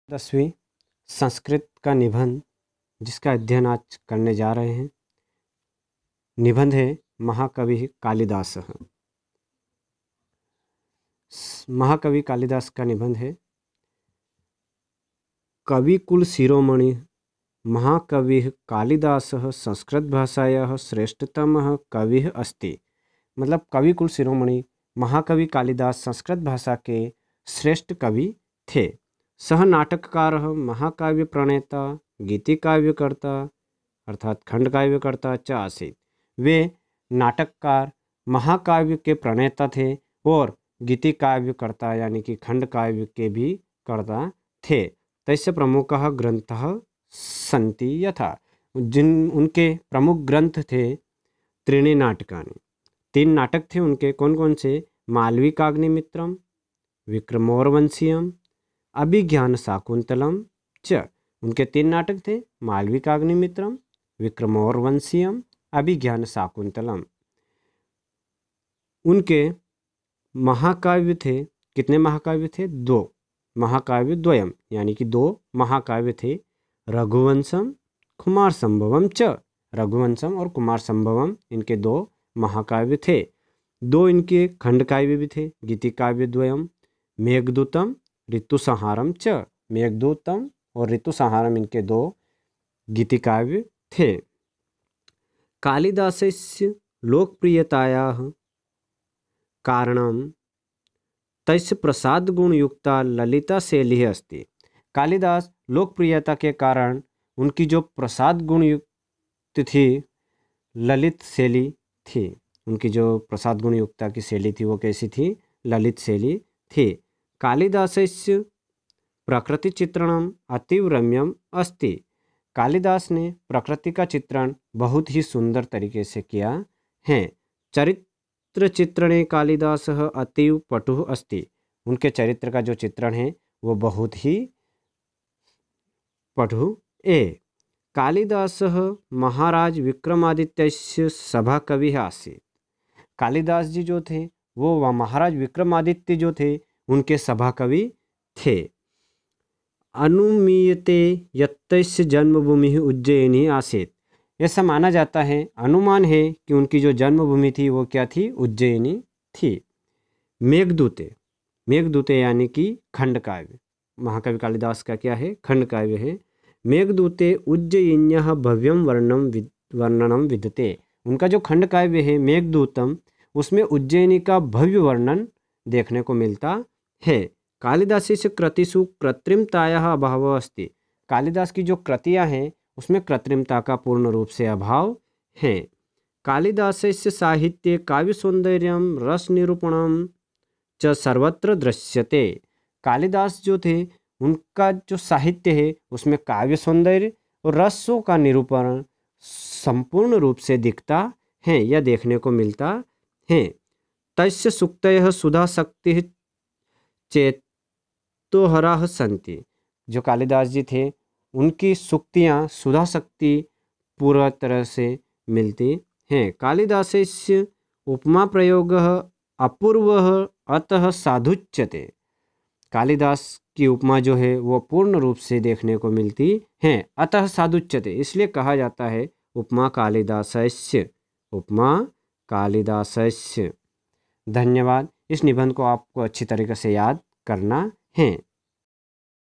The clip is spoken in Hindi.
10वीं संस्कृत का निबंध जिसका अध्ययन आज करने जा रहे हैं। निबंध है महाकवि कालिदास। महाकवि कालिदास का निबंध है। कविकुल शिरोमणि महाकविः कालिदासः संस्कृत भाषायाः श्रेष्ठतमः कविः अस्ति। मतलब कविकुल शिरोमणि महाकवि कालिदास संस्कृत भाषा के श्रेष्ठ कवि थे। सह नाटककारः महाकाव्य प्रणेता गीतिकाव्यकर्ता अर्थात खंडकाव्यकर्ता च आसीत्। वे नाटककार महाकाव्य के प्रणेता थे और गीतिकाव्यकर्ता यानी कि खंडकाव्य के भी कर्ता थे। तस्य प्रमुखः ग्रंथः सन्ति यथा उनके प्रमुख ग्रंथ थे त्रीणि नाटकानि। 3 नाटक थे उनके। कौन कौन से? मालविकाग्निमित्रम, विक्रमोर्वशीयम, अभिज्ञान शाकुंतलम च। उनके 3 नाटक थे मालविकाग्निमित्रम, विक्रमोर्वशीयम, अभिज्ञान शाकुंतलम। उनके महाकाव्य थे। कितने महाकाव्य थे? 2 महाकाव्य द्वयम यानी कि 2 महाकाव्य थे। रघुवंशम कुमार संभवम च। रघुवंशम और कुमार संभवम इनके 2 महाकाव्य थे। 2 इनके खंडकाव्य भी थे। गीतिकाव्य द्वयम मेघदूतम ऋतुसंहारम च। मेघदूतम और ऋतुसंहारम इनके 2 गीतिकाव्य थे। कालिदासस्य लोकप्रियतायाः कारणं तस्य प्रसाद गुणयुक्ता ललिता शैली अस्ति। कालिदास लोकप्रियता के कारण उनकी जो प्रसाद गुणयुक्त थी ललित शैली थी। उनकी जो प्रसाद गुणयुक्ता की शैली थी वो कैसी थी? ललित शैली थी। कालिदासस्य प्रकृति चित्रणम अतीव रम्यम अस्ति। कालिदास ने प्रकृति का चित्रण बहुत ही सुंदर तरीके से किया है। चरित्र चित्रणे कालिदासः अतीव पटुः अस्ति। उनके चरित्र का जो चित्रण है वो बहुत ही पटु है। कालिदासः महाराज विक्रमादित्यस्य सभाकविः आसीत्। कालिदास जी जो थे वो महाराज विक्रमादित्य जो थे उनके सभाकवि थे। अनुमीयते यत्तस्य जन्मभूमि उज्जयिनी आसीत्। ऐसा माना जाता है, अनुमान है कि उनकी जो जन्मभूमि थी वो क्या थी? उज्जयिनी थी। मेघदूते, मेघदूते यानी कि खंडकाव्य महाकवि कालिदास का क्या है? खंडकाव्य है। मेघदूते उज्जयिन्यः भव्यम वर्णनम विद्यते। उनका जो खंडकाव्य है मेघदूतम उसमें उज्जयिनी का भव्य वर्णन देखने को मिलता है। कालिदासस्य कृतिषु कृत्रिमतायाः अभावः अस्ति। कालिदास की जो कृतियाँ हैं उसमें कृत्रिमता का पूर्ण रूप से अभाव है। कालिदासस्य साहित्ये काव्य सौंदर्यम रस निरूपणम च सर्वत्र दृश्यते। कालिदास जो थे उनका जो साहित्य है उसमें काव्य सौंदर्य और रसों का निरूपण संपूर्ण रूप से दिखता है या देखने को मिलता है। तस्य सूक्तयः सुधा शक्ति चेतोहराः सन्ति। जो कालिदास जी थे उनकी सूक्तियाँ सुधा शक्ति पूरा तरह से मिलती हैं। कालिदासस्य उपमा प्रयोगः अपूर्वः अतः साधुच्यते। कालिदास की उपमा जो है वो पूर्ण रूप से देखने को मिलती हैं। अतः साधुच्यते इसलिए कहा जाता है उपमा कालिदासस्य, उपमा कालिदासस्य। धन्यवाद। इस निबंध को आपको अच्छी तरीके से याद करना है।